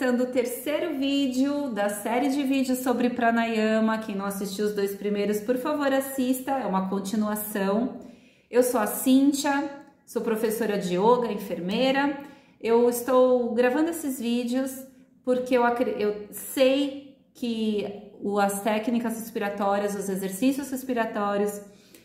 começando o terceiro vídeo da série de vídeos sobre pranayama. Quem não assistiu os dois primeiros, por favor, assista, é uma continuação. Eu sou a Cíntia, sou professora de yoga, enfermeira. Eu estou gravando esses vídeos porque eu sei que as técnicas respiratórias, os exercícios respiratórios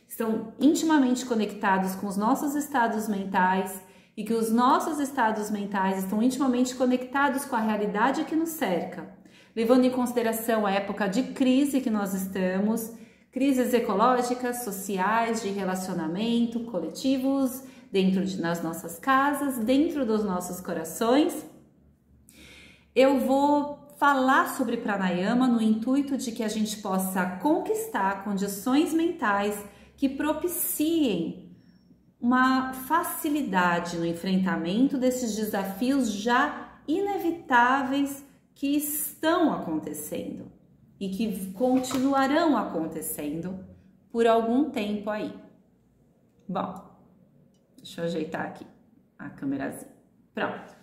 estão intimamente conectados com os nossos estados mentais e que os nossos estados mentais estão intimamente conectados com a realidade que nos cerca, levando em consideração a época de crise que nós estamos, crises ecológicas, sociais, de relacionamento, coletivos, nas nossas casas, dentro dos nossos corações. Eu vou falar sobre pranayama no intuito de que a gente possa conquistar condições mentais que propiciem uma facilidade no enfrentamento desses desafios já inevitáveis que estão acontecendo e que continuarão acontecendo por algum tempo aí. Bom, deixa eu ajeitar aqui a câmerazinha. Pronto.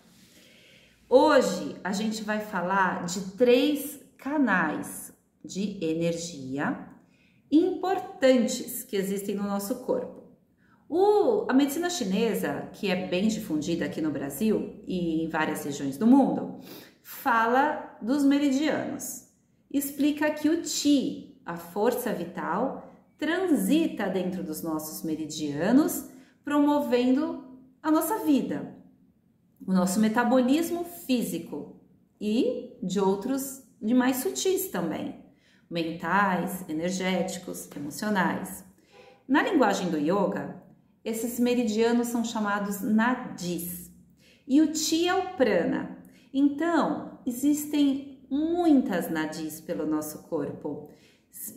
Hoje a gente vai falar de 3 canais de energia importantes que existem no nosso corpo. A medicina chinesa, que é bem difundida aqui no Brasil e em várias regiões do mundo, fala dos meridianos. Explica que o Qi, a força vital, transita dentro dos nossos meridianos, promovendo a nossa vida, o nosso metabolismo físico e de mais sutis também, mentais, energéticos, emocionais. Na linguagem do yoga, esses meridianos são chamados nadis e o Qi é o prana. Então, existem muitas nadis pelo nosso corpo,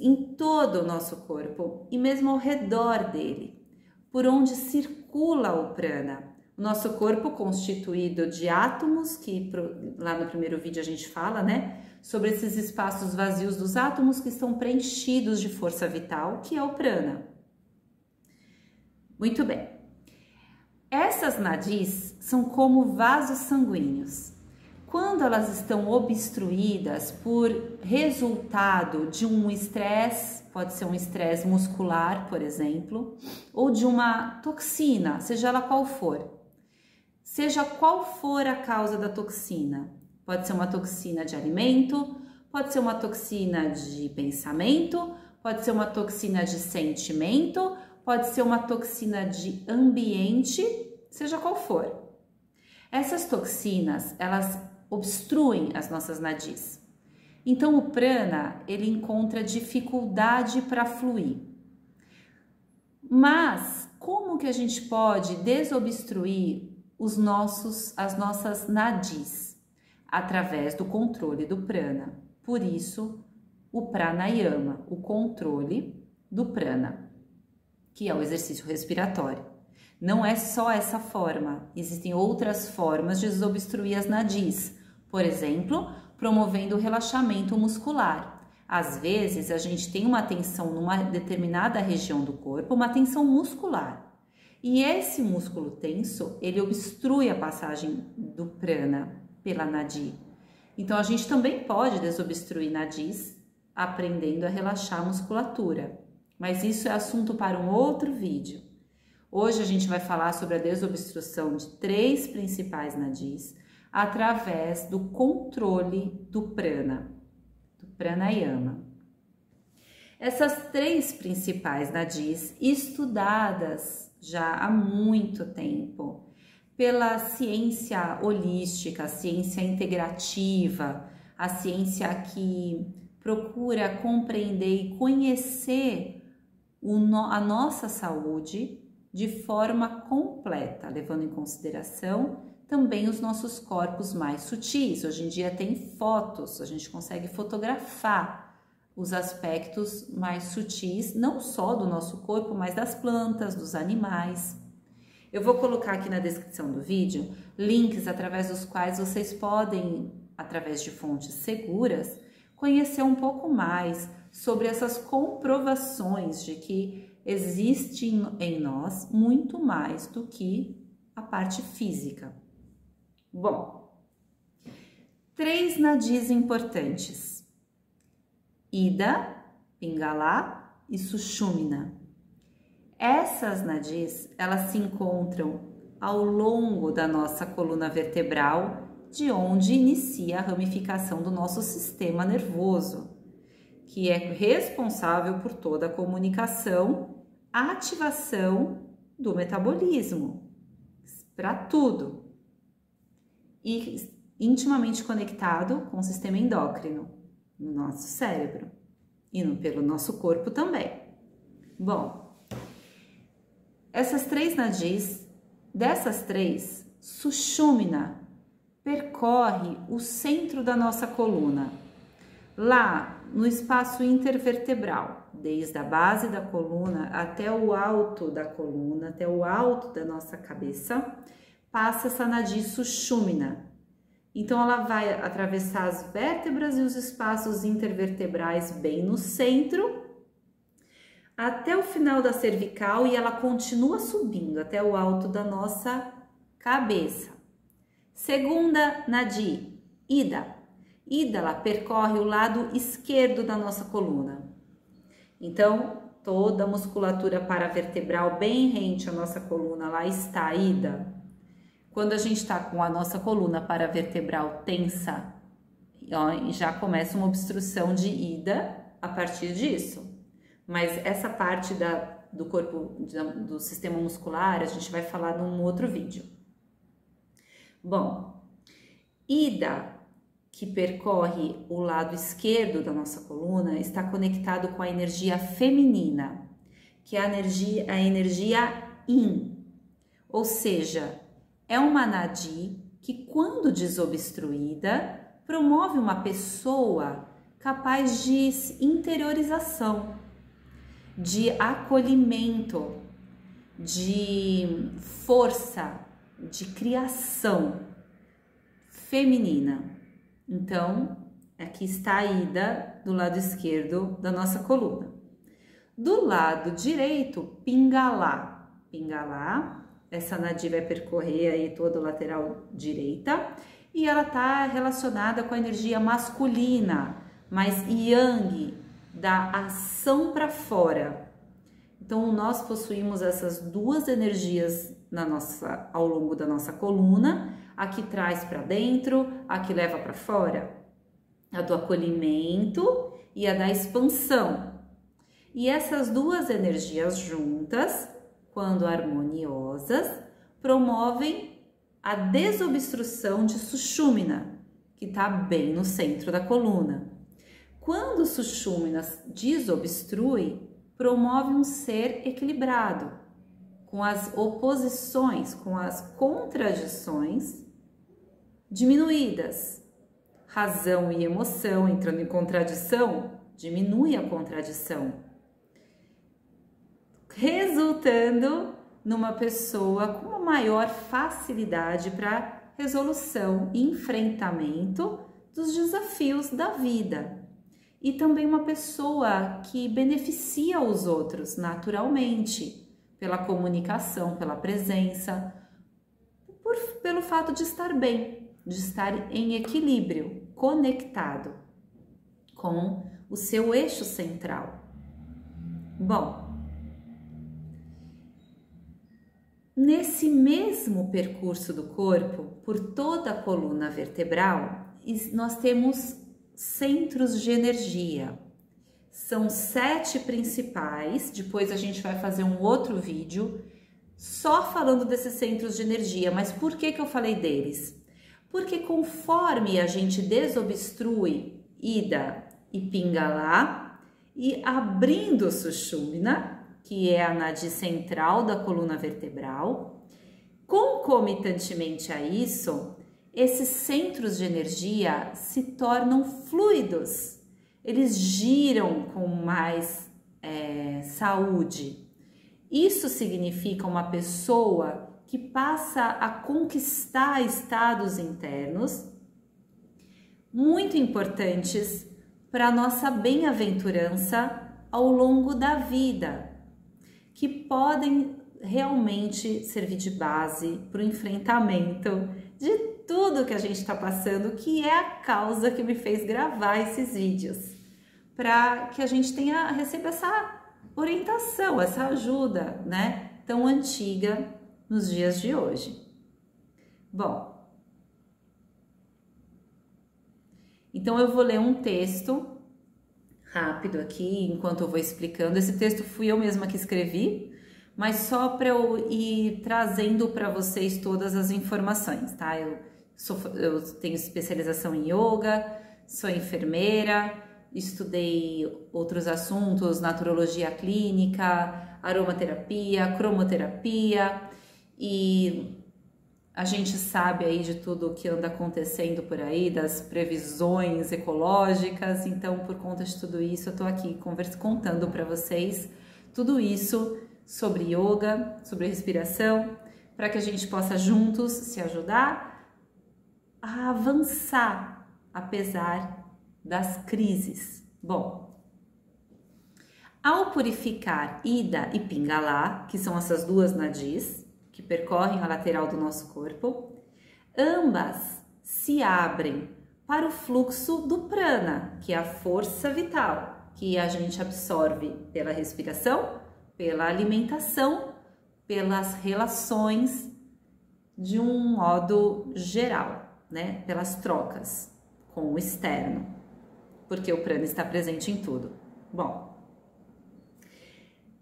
em todo o nosso corpo e mesmo ao redor dele, por onde circula o prana. O nosso corpo constituído de átomos, que lá no primeiro vídeo a gente fala, né? Sobre esses espaços vazios dos átomos que estão preenchidos de força vital, que é o prana. Muito bem. Essas nadis são como vasos sanguíneos. Quando elas estão obstruídas por resultado de um estresse, pode ser um estresse muscular, por exemplo, ou de uma toxina, seja ela qual for. Seja qual for a causa da toxina, pode ser uma toxina de alimento, pode ser uma toxina de pensamento, pode ser uma toxina de sentimento, pode ser uma toxina de ambiente, seja qual for. Essas toxinas, elas obstruem as nossas nadis. Então o prana, ele encontra dificuldade para fluir. Mas como que a gente pode desobstruir as nossas nadis? Através do controle do prana. Por isso, o pranayama, o controle do prana, que é o exercício respiratório. Não é só essa forma, existem outras formas de desobstruir as nadis. Por exemplo, promovendo o relaxamento muscular. Às vezes, a gente tem uma tensão numa determinada região do corpo, uma tensão muscular. E esse músculo tenso, ele obstrui a passagem do prana pela nadi. Então, a gente também pode desobstruir nadis aprendendo a relaxar a musculatura. Mas isso é assunto para um outro vídeo. Hoje a gente vai falar sobre a desobstrução de 3 principais nadis através do controle do prana, do pranayama. Essas 3 principais nadis, estudadas já há muito tempo pela ciência holística, a ciência integrativa, a ciência que procura compreender e conhecer a nossa saúde de forma completa, levando em consideração também os nossos corpos mais sutis. Hoje em dia tem fotos, a gente consegue fotografar os aspectos mais sutis, não só do nosso corpo, mas das plantas, dos animais. Eu vou colocar aqui na descrição do vídeo links através dos quais vocês podem, através de fontes seguras, conhecer um pouco mais sobre essas comprovações de que existe em nós muito mais do que a parte física. Bom, 3 nadis importantes: Ida, Pingala e Sushumna. Essas nadis, elas se encontram ao longo da nossa coluna vertebral, de onde inicia a ramificação do nosso sistema nervoso, que é responsável por toda a comunicação, a ativação do metabolismo, para tudo, e intimamente conectado com o sistema endócrino, no nosso cérebro e pelo nosso corpo também. Bom, essas 3 nadis, dessas 3, Sushumna percorre o centro da nossa coluna, lá no espaço intervertebral, desde a base da coluna até o alto da coluna, até o alto da nossa cabeça, passa essa nadi Sushumna. Então, ela vai atravessar as vértebras e os espaços intervertebrais bem no centro, até o final da cervical, e ela continua subindo até o alto da nossa cabeça. Segunda nadi, Ida. Ida, ela percorre o lado esquerdo da nossa coluna. Então, toda a musculatura paravertebral bem rente à nossa coluna, lá está a Ida. Quando a gente está com a nossa coluna paravertebral tensa, ó, já começa uma obstrução de Ida a partir disso. Mas essa parte do corpo, do sistema muscular, a gente vai falar num outro vídeo. Bom, Ida, que percorre o lado esquerdo da nossa coluna, está conectado com a energia feminina, que é a energia Yin, ou seja, é uma nadi que, quando desobstruída, promove uma pessoa capaz de interiorização, de acolhimento, de força, de criação feminina. Então, aqui está a Ida do lado esquerdo da nossa coluna. Do lado direito, Pingala. Pingala, essa nadi vai percorrer aí toda a lateral direita e ela está relacionada com a energia masculina, mais yang, da ação para fora. Então, nós possuímos essas duas energias ao longo da nossa coluna, a que traz para dentro, a que leva para fora, a do acolhimento e a da expansão. E essas duas energias juntas, quando harmoniosas, promovem a desobstrução de Sushumna, que está bem no centro da coluna. Quando Sushumna desobstrui, promove um ser equilibrado, com as oposições, com as contradições diminuídas. Razão e emoção entrando em contradição, diminui a contradição, resultando numa pessoa com uma maior facilidade para resolução e enfrentamento dos desafios da vida. E também uma pessoa que beneficia os outros naturalmente, pela comunicação, pela presença, pelo fato de estar bem, de estar em equilíbrio, conectado com o seu eixo central. Bom, nesse mesmo percurso do corpo, por toda a coluna vertebral, nós temos centros de energia. São 7 principais, depois a gente vai fazer um outro vídeo só falando desses centros de energia. Mas por que eu falei deles? Porque conforme a gente desobstrui Ida e Pingala e abrindo Sushumna, que é a nadi central da coluna vertebral, concomitantemente a isso, esses centros de energia se tornam fluidos. Eles giram com mais saúde. Isso significa uma pessoa que passa a conquistar estados internos muito importantes para a nossa bem-aventurança ao longo da vida, que podem realmente servir de base para o enfrentamento de tudo que a gente está passando, que é a causa que me fez gravar esses vídeos, para que a gente receba essa orientação, essa ajuda, né, tão antiga nos dias de hoje. Bom, então eu vou ler um texto rápido aqui, enquanto eu vou explicando. Esse texto fui eu mesma que escrevi, mas só para eu ir trazendo para vocês todas as informações, tá? Eu tenho especialização em yoga, sou enfermeira, estudei outros assuntos, naturologia clínica, aromaterapia, cromoterapia, e a gente sabe aí de tudo o que anda acontecendo por aí, das previsões ecológicas. Então, por conta de tudo isso, eu tô aqui contando para vocês tudo isso sobre yoga, sobre respiração, para que a gente possa juntos se ajudar a avançar, apesar das crises. Bom, ao purificar Ida e Pingala, que são essas duas nadis que percorrem a lateral do nosso corpo, ambas se abrem para o fluxo do prana, que é a força vital, que a gente absorve pela respiração, pela alimentação, pelas relações de um modo geral, né? Pelas trocas com o externo, porque o prana está presente em tudo. Bom,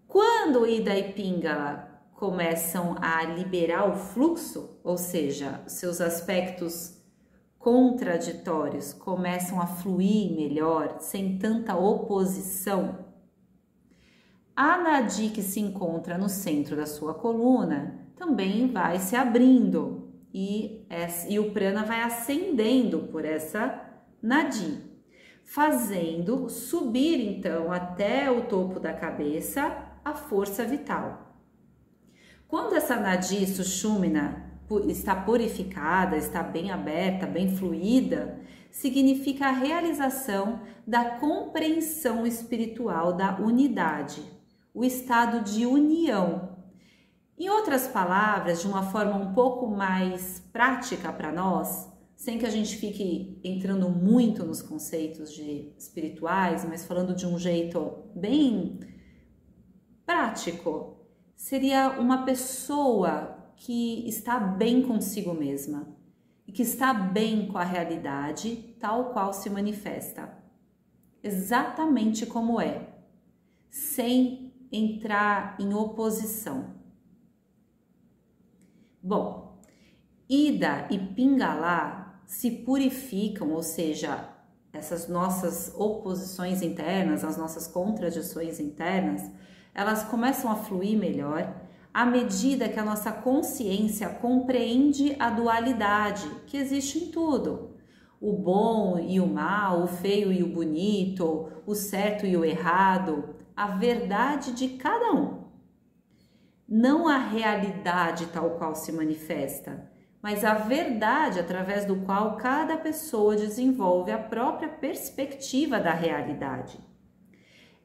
quando Ida e Pingala começam a liberar o fluxo, ou seja, seus aspectos contraditórios começam a fluir melhor, sem tanta oposição, a nadi que se encontra no centro da sua coluna também vai se abrindo e o prana vai ascendendo por essa nadi, fazendo subir então até o topo da cabeça a força vital. Quando essa nadi sushumna está purificada, está bem aberta, bem fluida, significa a realização da compreensão espiritual da unidade, o estado de união. Em outras palavras, de uma forma um pouco mais prática para nós, sem que a gente fique entrando muito nos conceitos espirituais, mas falando de um jeito bem prático, seria uma pessoa que está bem consigo mesma e que está bem com a realidade tal qual se manifesta, exatamente como é, sem entrar em oposição. Bom, Ida e Pingala se purificam, ou seja, essas nossas oposições internas, as nossas contradições internas, elas começam a fluir melhor à medida que a nossa consciência compreende a dualidade que existe em tudo. O bom e o mal, o feio e o bonito, o certo e o errado, a verdade de cada um. Não a realidade tal qual se manifesta, mas a verdade através do qual cada pessoa desenvolve a própria perspectiva da realidade.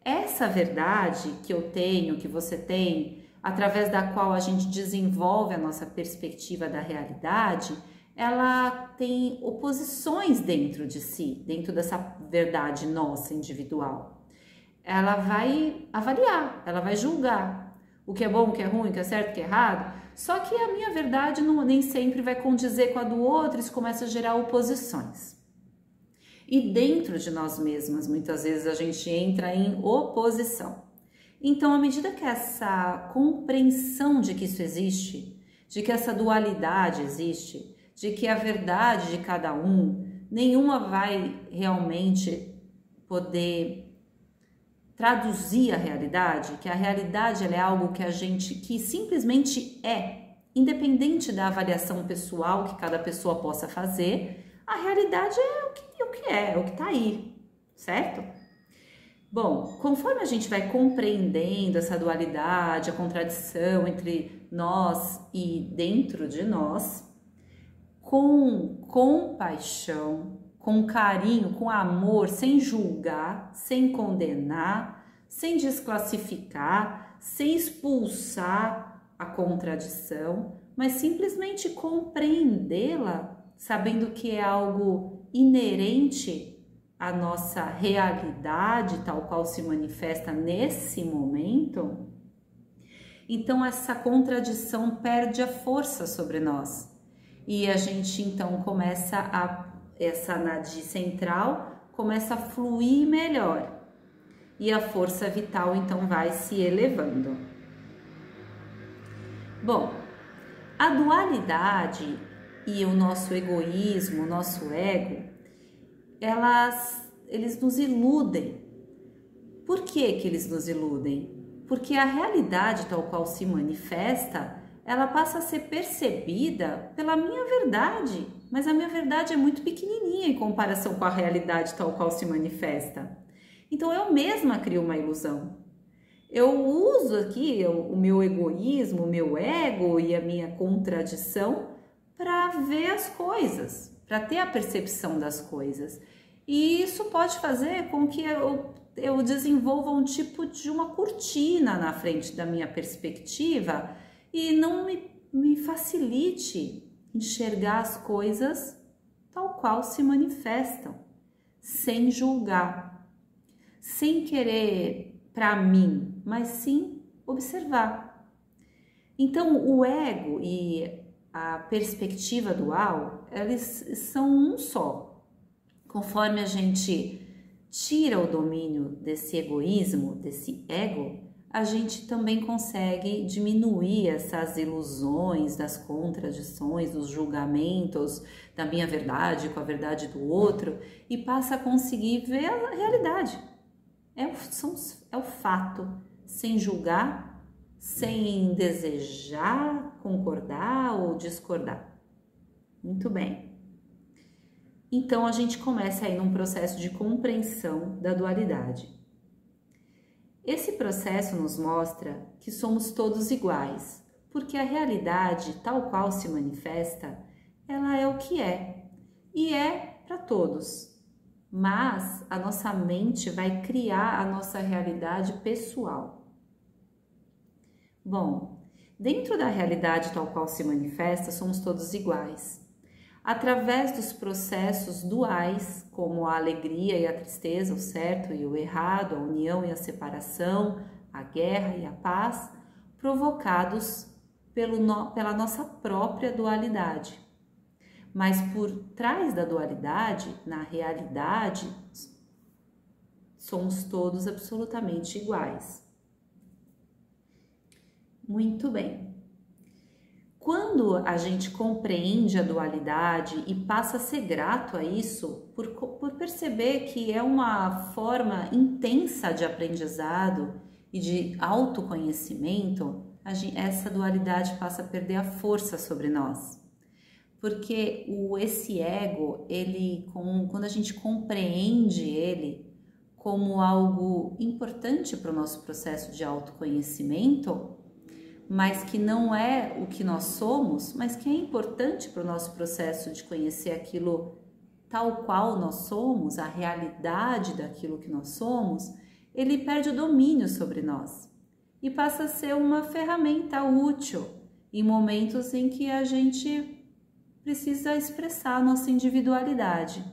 Essa verdade que eu tenho, que você tem, através da qual a gente desenvolve a nossa perspectiva da realidade, ela tem oposições dentro de si, dentro dessa verdade nossa individual. Ela vai avaliar, ela vai julgar o que é bom, o que é ruim, o que é certo, o que é errado, só que a minha verdade nem sempre vai condizer com a do outro, isso começa a gerar oposições. E dentro de nós mesmas, muitas vezes a gente entra em oposição. Então, à medida que essa compreensão de que isso existe, de que essa dualidade existe, de que a verdade de cada um, nenhuma vai realmente poder traduzir a realidade, que a realidade ela é algo que simplesmente é, independente da avaliação pessoal que cada pessoa possa fazer, a realidade é o que está aí, certo? Bom, conforme a gente vai compreendendo essa dualidade, a contradição entre nós e dentro de nós, com compaixão, com carinho, com amor, sem julgar, sem condenar, sem desclassificar, sem expulsar a contradição, mas simplesmente compreendê-la, sabendo que é algo inerente à nossa realidade, tal qual se manifesta nesse momento, então essa contradição perde a força sobre nós. E a gente então essa nadi central começa a fluir melhor. E a força vital então vai se elevando. Bom, a dualidade e o nosso egoísmo, o nosso ego, eles nos iludem. Por que que eles nos iludem? Porque a realidade tal qual se manifesta, ela passa a ser percebida pela minha verdade, mas a minha verdade é muito pequenininha em comparação com a realidade tal qual se manifesta. Então eu mesma crio uma ilusão. Eu uso aqui o meu egoísmo, o meu ego e a minha contradição para ver as coisas, para ter a percepção das coisas. E isso pode fazer com que eu desenvolva um tipo de uma cortina na frente da minha perspectiva e não me facilite enxergar as coisas tal qual se manifestam, sem julgar, sem querer para mim, mas sim observar. Então, o ego e a perspectiva dual, eles são um só. Conforme a gente tira o domínio desse egoísmo, desse ego, a gente também consegue diminuir essas ilusões, das contradições, dos julgamentos da minha verdade com a verdade do outro e passa a conseguir ver a realidade. É o fato, sem julgar, sem desejar concordar ou discordar. Muito bem. Então a gente começa aí num processo de compreensão da dualidade. Esse processo nos mostra que somos todos iguais, porque a realidade tal qual se manifesta, ela é o que é, e é para todos. Mas a nossa mente vai criar a nossa realidade pessoal. Bom, dentro da realidade tal qual se manifesta, somos todos iguais. Através dos processos duais, como a alegria e a tristeza, o certo e o errado, a união e a separação, a guerra e a paz, provocados pela nossa própria dualidade. Mas por trás da dualidade, na realidade, somos todos absolutamente iguais. Muito bem. Quando a gente compreende a dualidade e passa a ser grato a isso, por perceber que é uma forma intensa de aprendizado e de autoconhecimento, essa dualidade passa a perder a força sobre nós. Porque esse ego, quando a gente compreende ele como algo importante para o nosso processo de autoconhecimento, mas que não é o que nós somos, mas que é importante para o nosso processo de conhecer aquilo tal qual nós somos, a realidade daquilo que nós somos, ele perde o domínio sobre nós e passa a ser uma ferramenta útil em momentos em que a gente precisa expressar a nossa individualidade,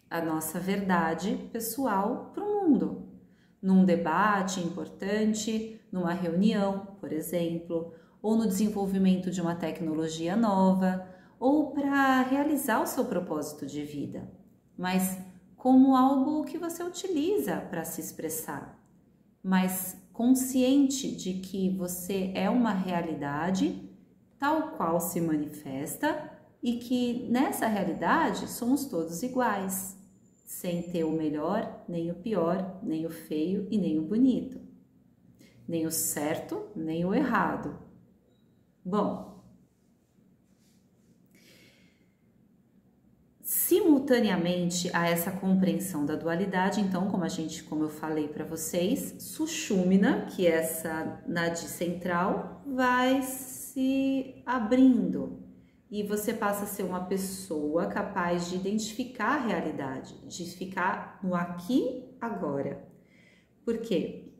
a nossa verdade pessoal para o mundo. Num debate importante, numa reunião, por exemplo, ou no desenvolvimento de uma tecnologia nova, ou para realizar o seu propósito de vida, mas como algo que você utiliza para se expressar, mas consciente de que você é uma realidade tal qual se manifesta e que nessa realidade somos todos iguais, sem ter o melhor, nem o pior, nem o feio e nem o bonito, nem o certo, nem o errado. Bom, simultaneamente a essa compreensão da dualidade, então, como eu falei para vocês, Sushumna, que é essa nadi central, vai se abrindo. E você passa a ser uma pessoa capaz de identificar a realidade, de ficar no aqui, agora. Por quê?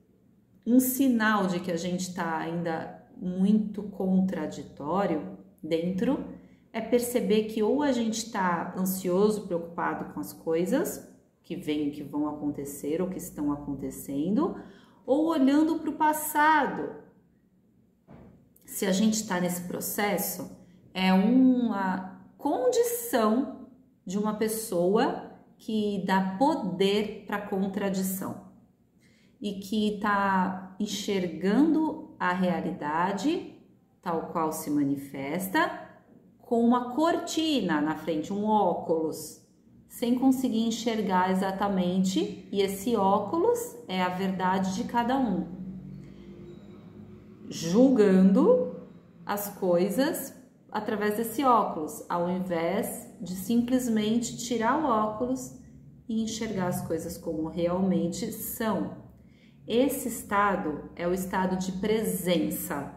Um sinal de que a gente está ainda muito contraditório dentro é perceber que ou a gente está ansioso, preocupado com as coisas que vão acontecer ou que estão acontecendo, ou olhando para o passado. Se a gente está nesse processo, é uma condição de uma pessoa que dá poder para a contradição e que está enxergando a realidade tal qual se manifesta, com uma cortina na frente, um óculos, sem conseguir enxergar exatamente, e esse óculos é a verdade de cada um, julgando as coisas através desse óculos, ao invés de simplesmente tirar o óculos e enxergar as coisas como realmente são. Esse estado é o estado de presença.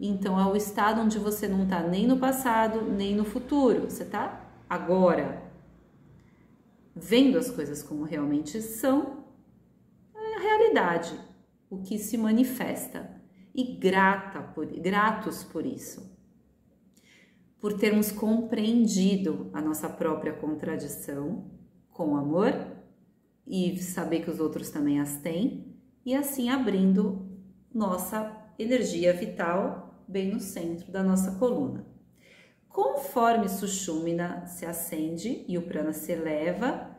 Então, é o estado onde você não está nem no passado, nem no futuro. Você está agora, vendo as coisas como realmente são, é a realidade, o que se manifesta. E gratos por isso. Por termos compreendido a nossa própria contradição com amor e saber que os outros também as têm, e assim abrindo nossa energia vital bem no centro da nossa coluna. Conforme Sushumna se acende e o prana se eleva,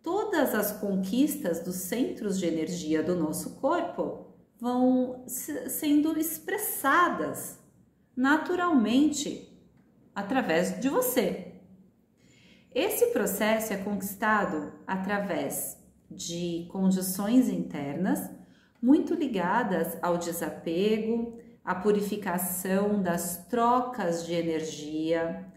todas as conquistas dos centros de energia do nosso corpo vão sendo expressadas naturalmente através de você. Esse processo é conquistado através de condições internas muito ligadas ao desapego, à purificação das trocas de energia,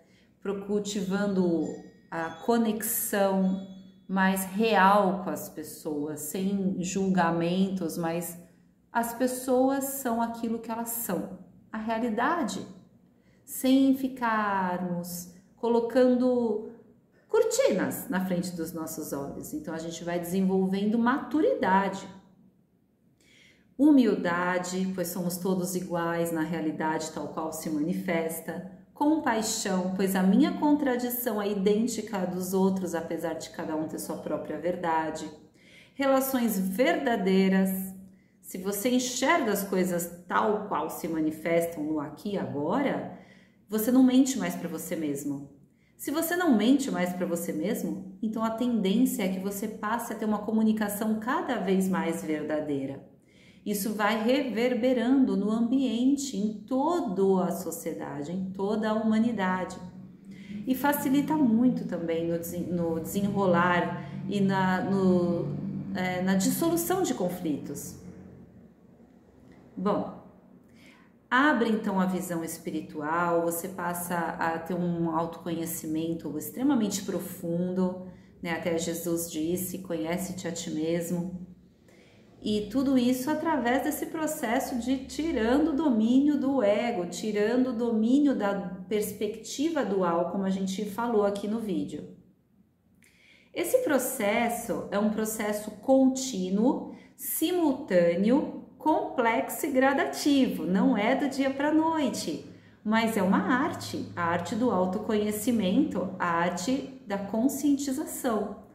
cultivando a conexão mais real com as pessoas, sem julgamentos, mas as pessoas são aquilo que elas são, a realidade, sem ficarmos colocando cortinas na frente dos nossos olhos. Então a gente vai desenvolvendo maturidade, humildade, pois somos todos iguais na realidade tal qual se manifesta, compaixão, pois a minha contradição é idêntica à dos outros, apesar de cada um ter sua própria verdade, relações verdadeiras. Se você enxerga as coisas tal qual se manifestam no aqui e agora, você não mente mais para você mesmo. Se você não mente mais para você mesmo, então a tendência é que você passe a ter uma comunicação cada vez mais verdadeira. Isso vai reverberando no ambiente, em toda a sociedade, em toda a humanidade. E facilita muito também no desenrolar e na dissolução de conflitos. Bom, abre então a visão espiritual, você passa a ter um autoconhecimento extremamente profundo, né? Até Jesus disse, conhece-te a ti mesmo. E tudo isso através desse processo de tirando o domínio do ego, tirando o domínio da perspectiva dual, como a gente falou aqui no vídeo. Esse processo é um processo contínuo, simultâneo, complexo e gradativo, não é do dia para a noite, mas é uma arte, a arte do autoconhecimento, a arte da conscientização,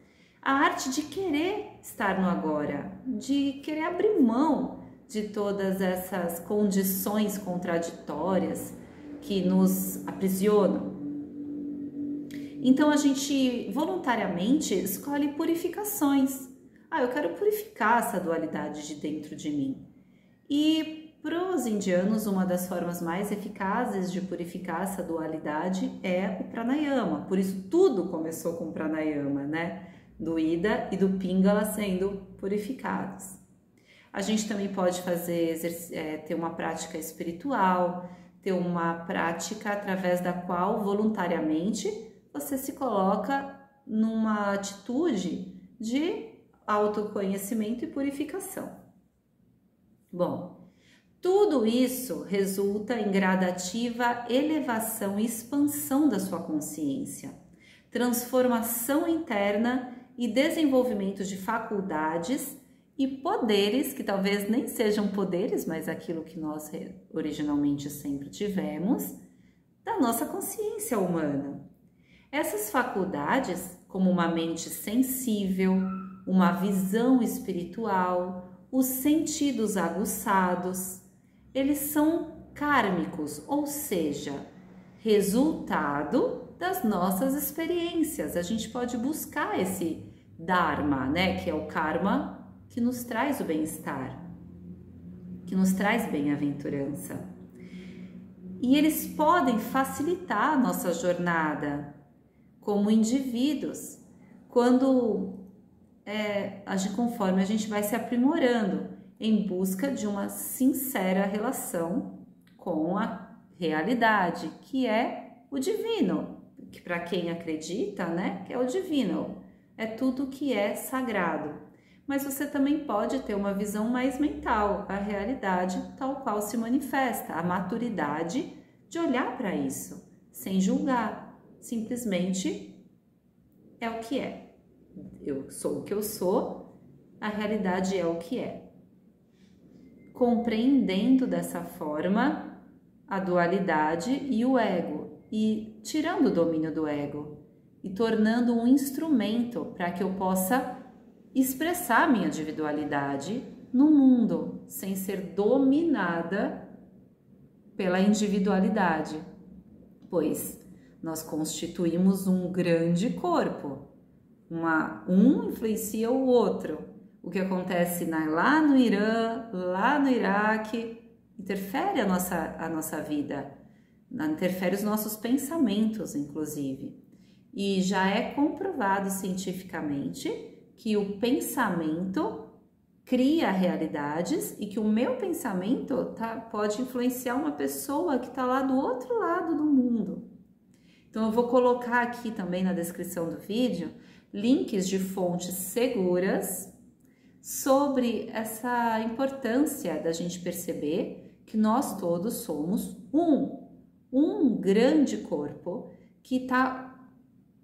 a arte de querer estar no agora, de querer abrir mão de todas essas condições contraditórias que nos aprisionam. Então a gente voluntariamente escolhe purificações. Eu quero purificar essa dualidade de dentro de mim. E para os indianos, uma das formas mais eficazes de purificar essa dualidade é o pranayama. Por isso tudo começou com o pranayama, né? Do Ida e do Pingala sendo purificados. A gente também pode fazer, ter uma prática espiritual, ter uma prática através da qual voluntariamente você se coloca numa atitude de autoconhecimento e purificação. Bom, tudo isso resulta em gradativa elevação e expansão da sua consciência, transformação interna e desenvolvimento de faculdades e poderes, que talvez nem sejam poderes, mas aquilo que nós originalmente sempre tivemos, da nossa consciência humana. Essas faculdades, como uma mente sensível, uma visão espiritual, os sentidos aguçados, eles são kármicos, ou seja, resultado das nossas experiências. A gente pode buscar esse dharma, né, que é o karma que nos traz o bem-estar, que nos traz bem-aventurança. E eles podem facilitar a nossa jornada como indivíduos, conforme a gente vai se aprimorando em busca de uma sincera relação com a realidade, que é o divino, que para quem acredita, né, que é o divino, é tudo que é sagrado. Mas você também pode ter uma visão mais mental, a realidade tal qual se manifesta, a maturidade de olhar para isso, sem julgar, simplesmente é o que é. Eu sou o que eu sou, a realidade é o que é. Compreendendo dessa forma a dualidade e o ego, e tirando o domínio do ego, e tornando um instrumento para que eu possa expressar minha individualidade no mundo, sem ser dominada pela individualidade, pois nós constituímos um grande corpo, um influencia o outro. O que acontece lá no Irã, lá no Iraque, interfere a nossa vida, interfere os nossos pensamentos, inclusive. E já é comprovado cientificamente que o pensamento cria realidades e que o meu pensamento pode influenciar uma pessoa que está lá do outro lado do mundo. Então, eu vou colocar aqui também na descrição do vídeo links de fontes seguras sobre essa importância da gente perceber que nós todos somos um grande corpo que está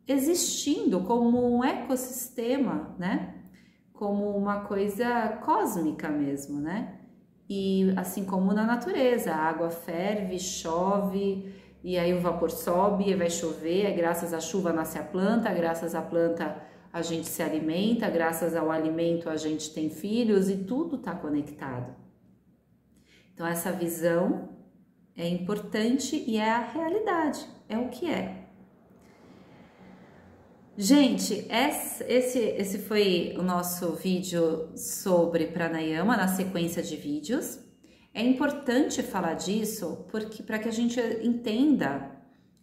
existindo como um ecossistema, né? Como uma coisa cósmica mesmo, né? E assim como na natureza, a água ferve, chove, e aí o vapor sobe, e vai chover, aí graças à chuva nasce a planta, graças à planta a gente se alimenta, graças ao alimento a gente tem filhos, e tudo está conectado. Então essa visão é importante e é a realidade, é o que é. Gente, esse foi o nosso vídeo sobre pranayama, na sequência de vídeos. É importante falar disso porque para que a gente entenda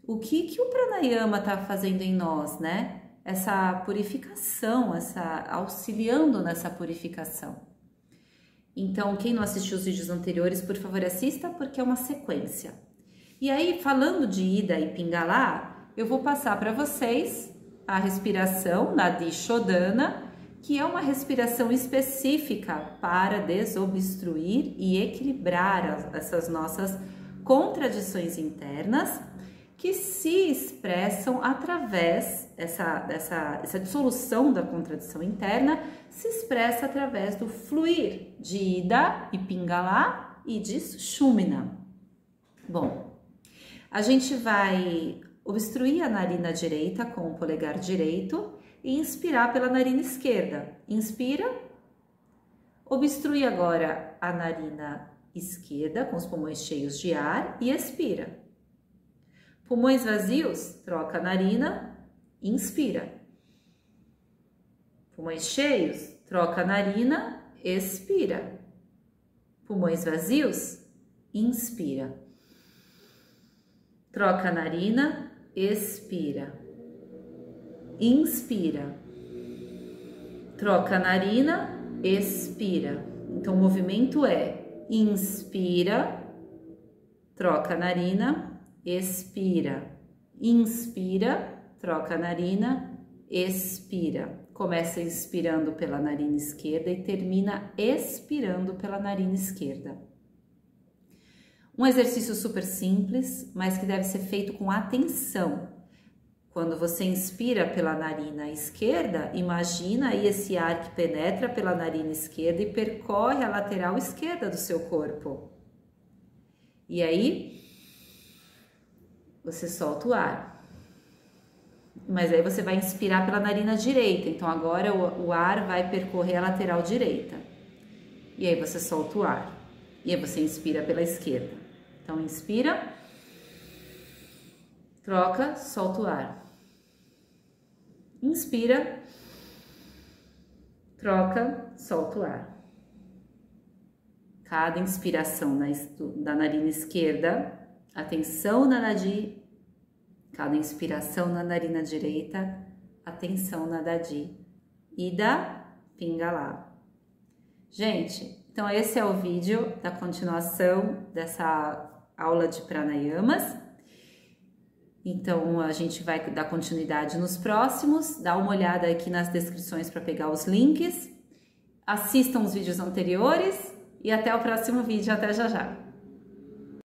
o que o pranayama está fazendo em nós, né? Essa purificação, auxiliando nessa purificação. Então, quem não assistiu os vídeos anteriores, por favor, assista, porque é uma sequência. E aí, falando de Ida e Pingala, eu vou passar para vocês a respiração Nadi Shodhana, que é uma respiração específica para desobstruir e equilibrar essas nossas contradições internas, que se expressam através, essa dissolução da contradição interna, se expressa através do fluir de Ida e Pingala e de Sushumna. Bom, a gente vai obstruir a narina direita com o polegar direito e inspirar pela narina esquerda. Inspira, obstrui agora a narina esquerda com os pulmões cheios de ar e expira. Pulmões vazios, troca a narina, inspira. Pulmões cheios, troca a narina, expira. Pulmões vazios, inspira. Troca a narina, expira. Inspira. Troca a narina, expira. Então, o movimento é inspira, troca a narina, expira. Inspira, troca a narina, expira. Começa inspirando pela narina esquerda e termina expirando pela narina esquerda. Um exercício super simples, mas que deve ser feito com atenção. Quando você inspira pela narina esquerda, imagina aí esse ar que penetra pela narina esquerda e percorre a lateral esquerda do seu corpo. E aí, você solta o ar. Mas aí você vai inspirar pela narina direita, então agora o ar vai percorrer a lateral direita. E aí você solta o ar. E aí você inspira pela esquerda. Então inspira, troca, solta o ar. Inspira, troca, solta o ar. Cada inspiração da narina esquerda, atenção na nadi. Cada inspiração na narina direita, atenção na dadi. Ida, pingala. Gente, então esse é o vídeo da continuação dessa aula de pranayamas. Então a gente vai dar continuidade nos próximos. Dá uma olhada aqui nas descrições para pegar os links. Assistam os vídeos anteriores e até o próximo vídeo. Até já já!